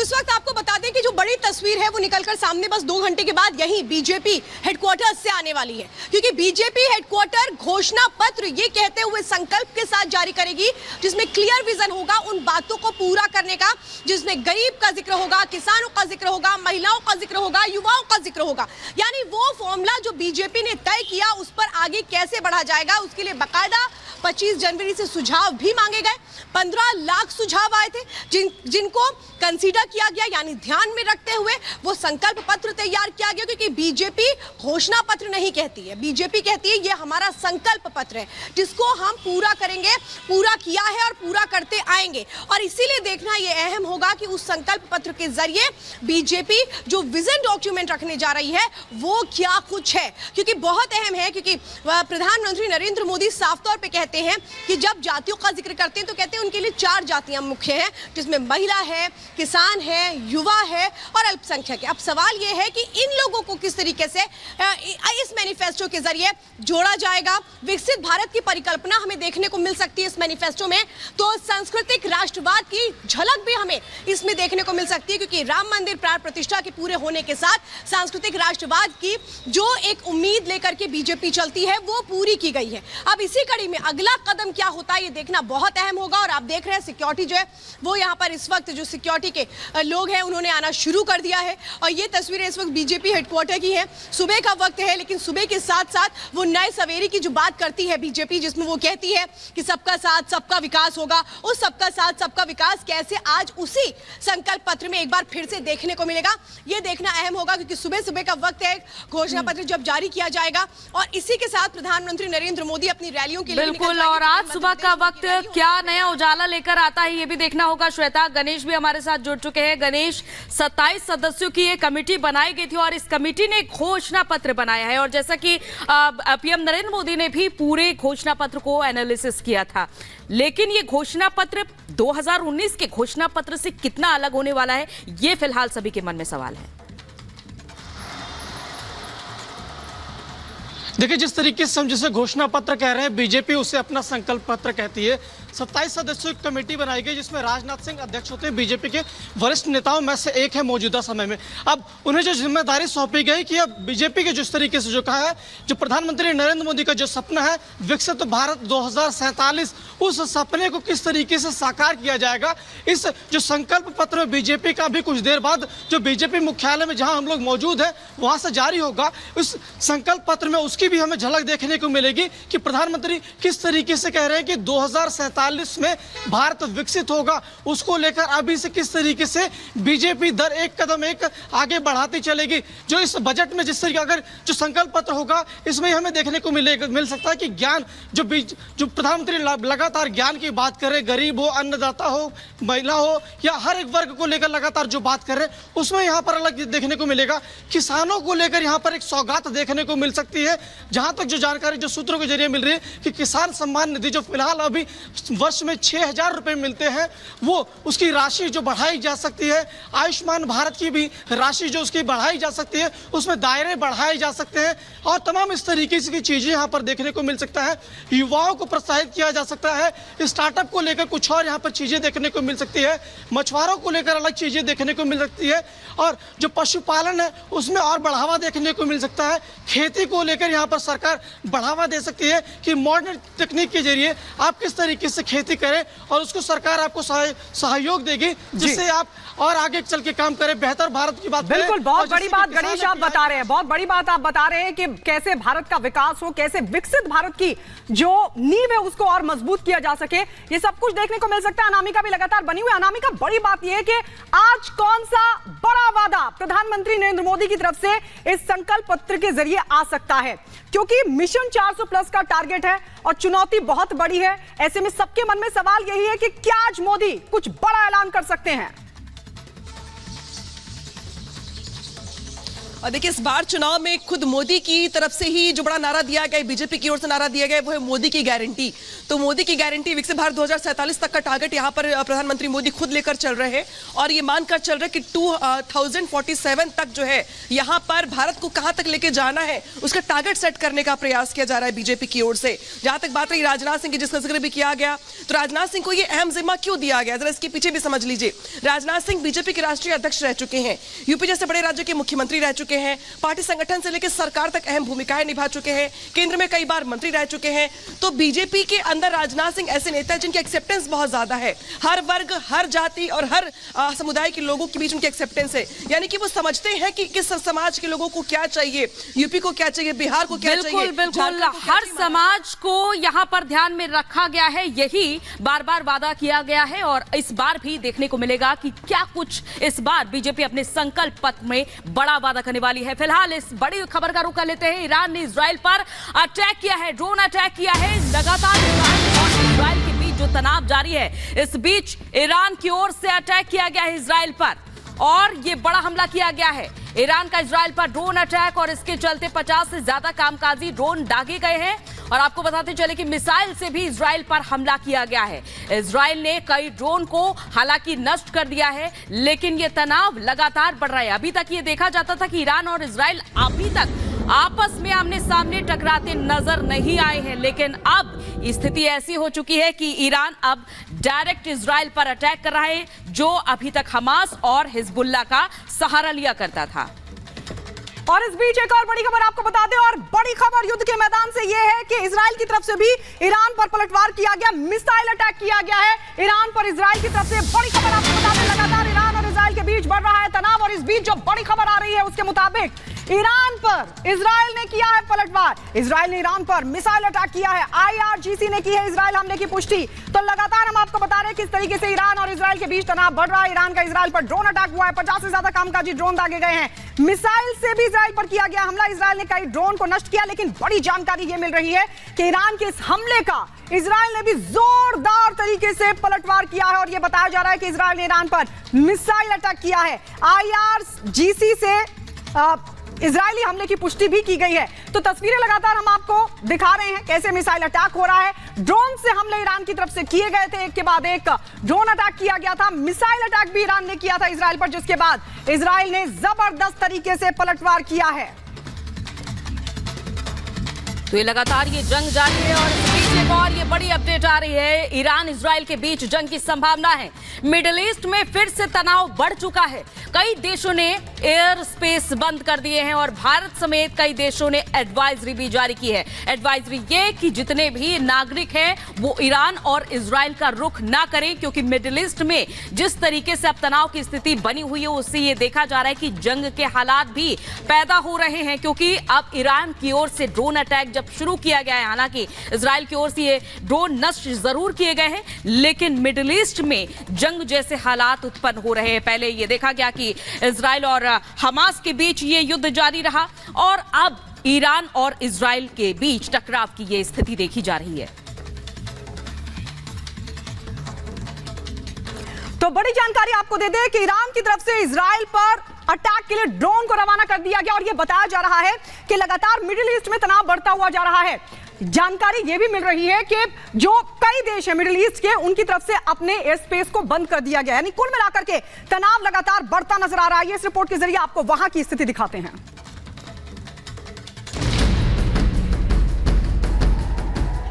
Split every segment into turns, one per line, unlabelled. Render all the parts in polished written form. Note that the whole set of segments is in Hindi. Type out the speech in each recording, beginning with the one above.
इस वक्त आपको बता दें कि जो बड़ी तस्वीर है वो निकलकर सामने बस 2 घंटे के बाद यही बीजेपी हेडक्वार्टर से आने वाली है, क्योंकि बीजेपी हेडक्वार्टर घोषणा पत्र ये कहते हुए संकल्प के साथ जारी करेगी जिसमें क्लियर विजन होगा उन बातों को पूरा करने का, जिसमें गरीब का जिक्र होगा, किसानों का जिक्र होगा, महिलाओं का जिक्र होगा, युवाओं का जिक्र होगा। यानी वो फॉर्मूला जो बीजेपी ने तय किया उस पर आगे कैसे बढ़ा जाएगा, उसके लिए बाकायदा 25 जनवरी से सुझाव भी मांगे गए। 15 लाख सुझाव आए थे जिनको कंसीडर किया गया, यानी ध्यान में रखते हुए वो संकल्प पत्र तैयार किया गया, क्योंकि बीजेपी घोषणा पत्र नहीं कहती है, बीजेपी कहती है ये हमारा संकल्प पत्र है जिसको हम पूरा करेंगे, पूरा किया है और पूरा करते आएंगे। और इसीलिए देखना ये अहम होगा कि उस संकल्प पत्र के जरिए बीजेपी जो विजन डॉक्यूमेंट रखने जा रही है वो क्या कुछ है, क्योंकि बहुत अहम है। क्योंकि प्रधानमंत्री नरेंद्र मोदी साफ तौर पर कहते हैं कि जब जातियों का जिक्र करते हैं तो कहते हैं उनके लिए 4 जातियां मुख्य हैं, जिसमें महिला है, किसान है, युवा है और अल्पसंख्यक है। अब सवाल यह है कि इन लोगों को किस तरीके से इस मैनिफेस्टो के जरिए जोड़ा जाएगा। विकसित भारत की परिकल्पना हमें देखने को मिल सकती है इस मैनिफेस्टो में, तो सांस्कृतिक राष्ट्रवाद की झलक भी हमें इसमें देखने को मिल सकती है, क्योंकि राम मंदिर प्राण प्रतिष्ठा के पूरे होने के साथ सांस्कृतिक राष्ट्रवाद की जो एक उम्मीद लेकर के बीजेपी चलती है वो पूरी की गई है। अब इसी कड़ी में अगला कदम क्या होता है ये देखना बहुत अहम होगा। और आप देख रहे हैं सिक्योरिटी जो है वो यहाँ पर इस वक्त जो सिक्योरिटी के लोग हैं उन्होंने आना शुरू कर दिया है। और ये तस्वीरें इस वक्त बीजेपी हेडक्वार्टर की हैं। सुबह का वक्त है, लेकिन सुबह के साथ साथ वो नए सवेरे की जो बात करती है बीजेपी, जिसमें वो कहती है कि सबका साथ सबका विकास होगा, उस सबका साथ सबका विकास कैसे आज उसी संकल्प पत्र में एक बार फिर से देखने को मिलेगा, ये देखना अहम होगा। क्योंकि सुबह सुबह का वक्त है, घोषणा पत्र जब जारी किया जाएगा और इसी के साथ प्रधानमंत्री नरेंद्र मोदी अपनी रैलियों के लिए
बिल्कुल। और आज सुबह का वक्त क्या नया उजाला लेकर आता है ये भी देखना होगा। श्वेता, गणेश भी हमारे साथ जुड़ चुके हैं। गणेश, 27 सदस्यों की एक कमेटी बनाई गई थी और इस कमेटी ने घोषणा पत्र बनाया है, और जैसा कि पीएम नरेंद्र मोदी ने भी पूरे घोषणा पत्र को एनालिसिस किया था, लेकिन ये घोषणा पत्र 2019 के घोषणा पत्र से कितना अलग होने वाला है ये फिलहाल सभी के मन में सवाल है।
देखिए, जिस तरीके से हम जिसे घोषणा पत्र कह रहे हैं, बीजेपी उसे अपना संकल्प पत्र कहती है। 27 सदस्यों की कमेटी बनाई गई जिसमें राजनाथ सिंह अध्यक्ष होते हैं, बीजेपी के वरिष्ठ नेताओं में से एक है मौजूदा समय में। अब उन्हें जो जिम्मेदारी सौंपी गई कि अब बीजेपी के जिस तरीके से जो कहा है, जो प्रधानमंत्री नरेंद्र मोदी का जो सपना है विकसित भारत 2047, उस सपने को किस तरीके से साकार किया जाएगा। इस जो संकल्प पत्र में बीजेपी का भी कुछ देर बाद जो बीजेपी मुख्यालय में जहां हम लोग मौजूद हैं वहां से जारी होगा। उस संकल्प पत्र में उसकी भी हमें झलक देखने को मिलेगी कि प्रधानमंत्री किस तरीके से कह रहे हैं कि 2047 में भारत विकसित होगा। उसको लेकर अभी से किस तरीके से बीजेपी दर एक कदम एक आगे बढ़ाती चलेगी। जो इस बजट में जिस तरीके अगर जो संकल्प पत्र होगा इसमें हमें देखने को मिल सकता है कि ज्ञान जो प्रधानमंत्री लगातार ज्ञान की बात कर रहे, गरीब हो, अन्नदाता हो, महिला हो या हर एक वर्ग को लेकर लगातार जो बात कर रहे हैं उसमें यहाँ पर अलग देखने को मिलेगा। किसानों को लेकर यहाँ पर एक सौगात देखने को मिल सकती है। जहां तक जो जानकारी जो सूत्रों के जरिए मिल रही है कि किसान सम्मान निधि जो फिलहाल अभी वर्ष में 6,000 रुपए मिलते हैं वो उसकी राशि जो बढ़ाई जा सकती है। आयुष्मान भारत की भी राशि जो उसकी बढ़ाई जा सकती है, उसमें दायरे बढ़ाए जा सकते हैं और तमाम इस तरीके की चीजें यहाँ पर देखने को मिल सकता है। युवाओं को प्रोत्साहित किया जा सकता है। स्टार्टअप को लेकर कुछ और यहाँ पर चीजें देखने को मिल सकती है। मछुआरों को लेकर अलग चीजें देखने को मिल सकती है और जो पशुपालन है उसमें और बढ़ावा देखने को मिल सकता है। खेती को लेकर यहाँ पर सरकार बढ़ावा दे सकती है कि मॉडर्न तकनीक के जरिए आप किस तरीके से खेती करें और उसको सरकार आपको सहयोग देगी जिससे आप और आगे चल के काम करें, बेहतर भारत की बात।
बिल्कुल, बहुत बड़ी बात गणेश आप बता रहे हैं, बहुत बड़ी बात आप बता रहे हैं कि कैसे भारत का विकास हो, कैसे विकसित भारत की जो नींव है उसको और मजबूत किया जा सके। ये सब कुछ देखने को मिल सकता है। अनामिका भी लगातार बनी हुई है। अनामिका, बड़ी बात यह है कि आज कौन सा बड़ा वादा प्रधानमंत्री नरेंद्र मोदी की तरफ से इस संकल्प पत्र के जरिए आ सकता है, क्योंकि मिशन 400 प्लस का टारगेट है और चुनौती बहुत बड़ी है। ऐसे में सबके मन में सवाल यही है कि क्या आज मोदी कुछ बड़ा ऐलान कर सकते हैं?
और देखिए इस बार चुनाव में खुद मोदी की तरफ से ही जो बड़ा नारा दिया गया, बीजेपी की ओर से नारा दिया गया, वो है मोदी की गारंटी। तो मोदी की गारंटी विकसित भारत 2047 तक का टारगेट यहाँ पर प्रधानमंत्री मोदी खुद लेकर चल रहे हैं और ये मानकर चल रहे कि 2047 तक जो है यहाँ पर भारत को कहां तक लेके जाना है उसका टारगेट सेट करने का प्रयास किया जा रहा है बीजेपी की ओर से। जहां तक बात रही राजनाथ सिंह की, जिसका जिक्र भी किया गया, तो राजनाथ सिंह को ये अहम जिम्मा क्यों दिया गया, जरा इसके पीछे भी समझ लीजिए। राजनाथ सिंह बीजेपी के राष्ट्रीय अध्यक्ष रह चुके हैं, यूपी जैसे बड़े राज्य के मुख्यमंत्री रह चुके हैं, पार्टी संगठन से लेकर सरकार तक अहम भूमिकाएं निभा चुके हैं, केंद्र में कई बार मंत्री रह चुके हैं। तो बीजेपी के अंदर राजनाथ सिंह ऐसे नेता हैं जिनकी एक्सेप्टेंस बहुत ज्यादा है, हर वर्ग, हर जाति और हर समुदाय के लोगों के बीच उनकी एक्सेप्टेंस है। यानी कि वो समझते हैं कि किस समाज के लोगों को क्या चाहिए, यूपी को क्या चाहिए, बिहार को क्या चाहिए।
बिल्कुल, हर समाज को यहाँ पर ध्यान में रखा गया है, यही बार बार वादा किया गया है और इस बार भी देखने को मिलेगा कि क्या कुछ इस बार बीजेपी अपने संकल्प पत्र में बड़ा वादा करने वाली है। फिलहाल इस बड़ी खबर का रुख कर लेते हैं। ईरान ने इजराइल पर अटैक किया है, ड्रोन अटैक किया है। लगातार ईरान और इजराइल के बीच जो तनाव जारी है, इस बीच ईरान की ओर से अटैक किया गया है इजराइल पर और ये बड़ा हमला किया गया है। ईरान का इजराइल पर ड्रोन अटैक और इसके चलते 50 से ज्यादा कामकाजी ड्रोन दागे गए हैं और आपको बताते चले कि मिसाइल से भी इजराइल पर हमला किया गया है। इजराइल ने कई ड्रोन को हालांकि नष्ट कर दिया है, लेकिन ये तनाव लगातार बढ़ रहा है। अभी तक ये देखा जाता था कि ईरान और इजराइल अभी तक आपस में आमने सामने टकराते नजर नहीं आए हैं, लेकिन अब स्थिति ऐसी हो चुकी है कि ईरान अब डायरेक्ट इजराइल पर अटैक कर रहा है, जो अभी तक हमास और हिजबुल्लाह का सहारा लिया करता था।
और इस बीच एक और बड़ी खबर आपको बता दें, और बड़ी खबर युद्ध के मैदान से यह है कि इजराइल की तरफ से भी ईरान पर पलटवार किया गया, मिसाइल अटैक किया गया है ईरान पर इजराइल की तरफ से। बड़ी खबर आपको बता दें, लगातार ईरान और इजराइल के बीच बढ़ रहा है तनाव और इस बीच जो बड़ी खबर आ रही है उसके मुताबिक ईरान पर इजराइल ने किया है पलटवार। इजराइल ने ईरान पर मिसाइल अटैक किया है, IRGC ने की है इजराइल हमले की पुष्टि। तो लगातार हम आपको बता रहे हैं किस तरीके से ईरान और इजराइल के बीच तनाव बढ़ रहा है। ईरान का इजराइल पर ड्रोन अटैक हुआ है, 50 से ज्यादा कामकाजी ड्रोन दागे गए हैं, मिसाइल से भी इजराइल पर किया गया हमला। इजराइल ने कई ड्रोन को नष्ट किया, लेकिन बड़ी जानकारी यह मिल रही है कि ईरान के इस हमले का इजराइल ने भी जोरदार तरीके से पलटवार किया है और यह बताया जा रहा है कि इजराइल ने ईरान पर मिसाइल अटैक किया है। IRGC से इजरायली हमले की पुष्टि भी की गई है। तो तस्वीरें लगातार हम आपको दिखा रहे हैं कैसे मिसाइल अटैक हो रहा है। ड्रोन से हमले ईरान की तरफ से किए गए थे, एक के बाद एक ड्रोन अटैक किया गया था, मिसाइल अटैक भी ईरान ने किया था इजराइल पर, जिसके बाद इजराइल ने जबरदस्त तरीके से पलटवार किया है।
तो ये लगातार ये जंग जारी है और इस बीच एक और ये बड़ी अपडेट आ रही है। ईरान इजराइल के बीच जंग की संभावना है। मिडिल ईस्ट में फिर से तनाव बढ़ चुका है। कई देशों ने एयर स्पेस बंद कर दिए हैं और भारत समेत कई देशों ने एडवाइजरी भी जारी की है। एडवाइजरी ये कि जितने भी नागरिक हैं वो ईरान और इजराइल का रुख ना करें, क्योंकि मिडिल ईस्ट में जिस तरीके से अब तनाव की स्थिति बनी हुई है उससे ये देखा जा रहा है कि जंग के हालात भी पैदा हो रहे हैं, क्योंकि अब ईरान की ओर से ड्रोन अटैक जब शुरू किया गया है, हालांकि इजराइल की ओर से ये ड्रोन नष्ट जरूर किए गए हैं, लेकिन मिडिल ईस्ट में जंग जैसे हालात उत्पन्न हो रहे हैं। पहले ये देखा गया कि इजराइल और हमास के बीच ये युद्ध जारी रहा और अब ईरान और इजराइल के बीच टकराव की ये स्थिति देखी जा रही है।
तो बड़ी जानकारी आपको दे दें कि ईरान की तरफ से इजराइल पर अटैक के लिए ड्रोन को रवाना कर दिया गया और यह बताया जा रहा है कि लगातार मिडिल ईस्ट में तनाव बढ़ता हुआ जा रहा है। जानकारी यह भी मिल रही है कि जो कई देश हैं मिडिल ईस्ट के, उनकी तरफ से अपने एयर स्पेस को बंद कर दिया गया है। यानी कुल मिलाकर के तनाव लगातार बढ़ता नजर आ रहा है। इस रिपोर्ट के जरिए आपको वहां की स्थिति दिखाते हैं।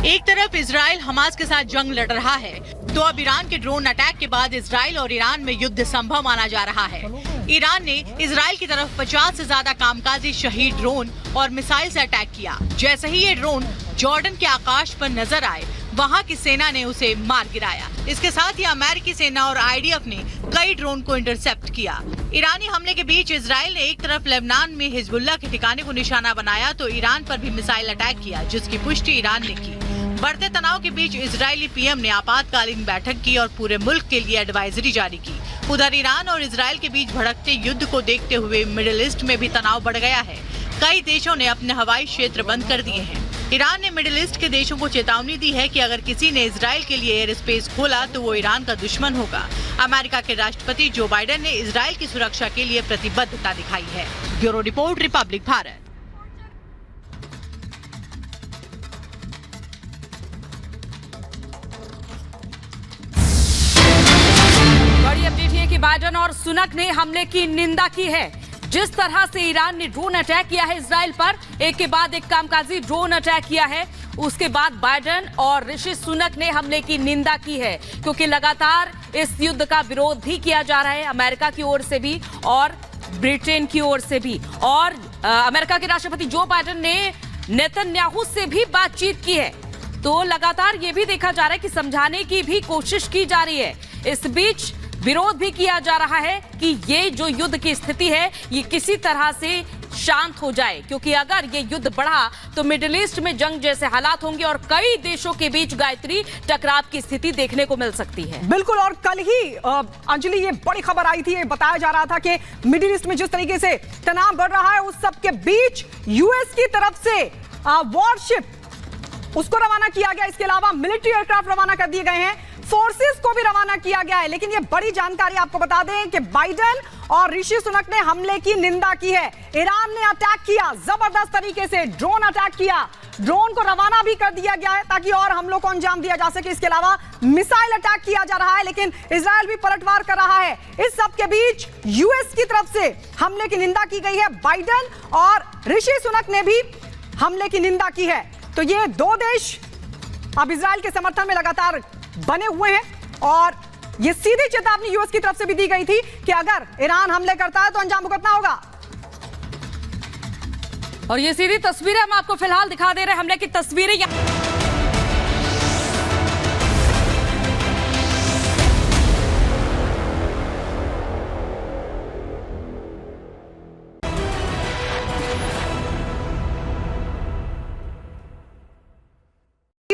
एक तरफ इजराइल हमास के साथ जंग लड़ रहा है, तो अब ईरान के ड्रोन अटैक के बाद इजराइल और ईरान में युद्ध संभव माना जा रहा है। ईरान ने इजराइल की तरफ 50 से ज्यादा कामकाजी शहीद ड्रोन और मिसाइल से अटैक किया। जैसे ही ये ड्रोन जॉर्डन के आकाश पर नजर आए, वहां की सेना ने उसे मार गिराया। इसके साथ ही अमेरिकी सेना और IDF ने कई ड्रोन को इंटरसेप्ट किया। ईरानी हमले के बीच इजराइल ने एक तरफ लेबनान में हिजबुल्लाह के ठिकाने को निशाना बनाया, तो ईरान पर भी मिसाइल अटैक किया, जिसकी पुष्टि ईरान ने की। बढ़ते तनाव के बीच इजरायली PM ने आपातकालीन बैठक की और पूरे मुल्क के लिए एडवाइजरी जारी की। उधर ईरान और इजराइल के बीच भड़कते युद्ध को देखते हुए मिडिल ईस्ट में भी तनाव बढ़ गया है। कई देशों ने अपने हवाई क्षेत्र बंद कर दिए हैं। ईरान ने मिडिल ईस्ट के देशों को चेतावनी दी है कि अगर किसी ने इजराइल के लिए एयर स्पेस खोला तो वो ईरान का दुश्मन होगा। अमेरिका के राष्ट्रपति जो बाइडेन ने इजराइल की सुरक्षा के लिए प्रतिबद्धता दिखाई है। Bureau report, Republic Bharat.
बड़ी अपडेट है कि बाइडेन और सुनक ने हमले की निंदा की है। जिस तरह से ईरान ने ड्रोन अटैक किया है इजराइल पर, एक के बाद एक कामकाजी ड्रोन अटैक किया है, उसके बाद बाइडेन और ऋषि सुनक ने हमले की निंदा की है, क्योंकि लगातार इस युद्ध का विरोध भी किया जा रहा है अमेरिका की ओर से भी और ब्रिटेन की ओर से भी। और अमेरिका के राष्ट्रपति जो बाइडेन ने नेतन्याहू से भी बातचीत की है, तो लगातार ये भी देखा जा रहा है कि समझाने की भी कोशिश की जा रही है। इस बीच विरोध भी किया जा रहा है कि ये जो युद्ध की स्थिति है ये किसी तरह से शांत हो जाए, क्योंकि अगर ये युद्ध बढ़ा तो मिडिल ईस्ट में जंग जैसे हालात होंगे और कई देशों के बीच गायत्री टकराव की स्थिति देखने को मिल सकती है।
बिल्कुल, और कल ही अंजलि ये बड़ी खबर आई थी, ये बताया जा रहा था कि मिडिल ईस्ट में जिस तरीके से तनाव बढ़ रहा है उस सब के बीच यूएस की तरफ से वॉरशिप उसको रवाना किया गया। इसके अलावा मिलिट्री एयरक्राफ्ट रवाना कर दिए गए हैं, फोर्सेस को भी रवाना किया गया है। लेकिन ये बड़ी जानकारी आपको बता दें कि बाइडेन और ऋषि सुनक ने हमले की निंदा की है। ईरान ने अटैक किया, जबरदस्त तरीके से ड्रोन अटैक किया, ड्रोन को रवाना भी कर दिया गया है ताकि और हमलों को अंजाम दिया जा सके। इसके अलावा मिसाइल अटैक किया जा रहा है, लेकिन इजराइल भी पलटवार कर रहा है। इस सब के बीच यूएस की तरफ से हमले की निंदा की गई है। बाइडेन और ऋषि सुनक ने भी हमले की निंदा की है। तो ये दो देश अब इजराइल के समर्थन में लगातार बने हुए हैं और ये सीधी चेतावनी यूएस की तरफ से भी दी गई थी कि अगर ईरान हमले करता है तो अंजाम भुगतना होगा।
और ये सीधी तस्वीरें हम आपको फिलहाल दिखा दे रहे हैं, हमले की तस्वीरें।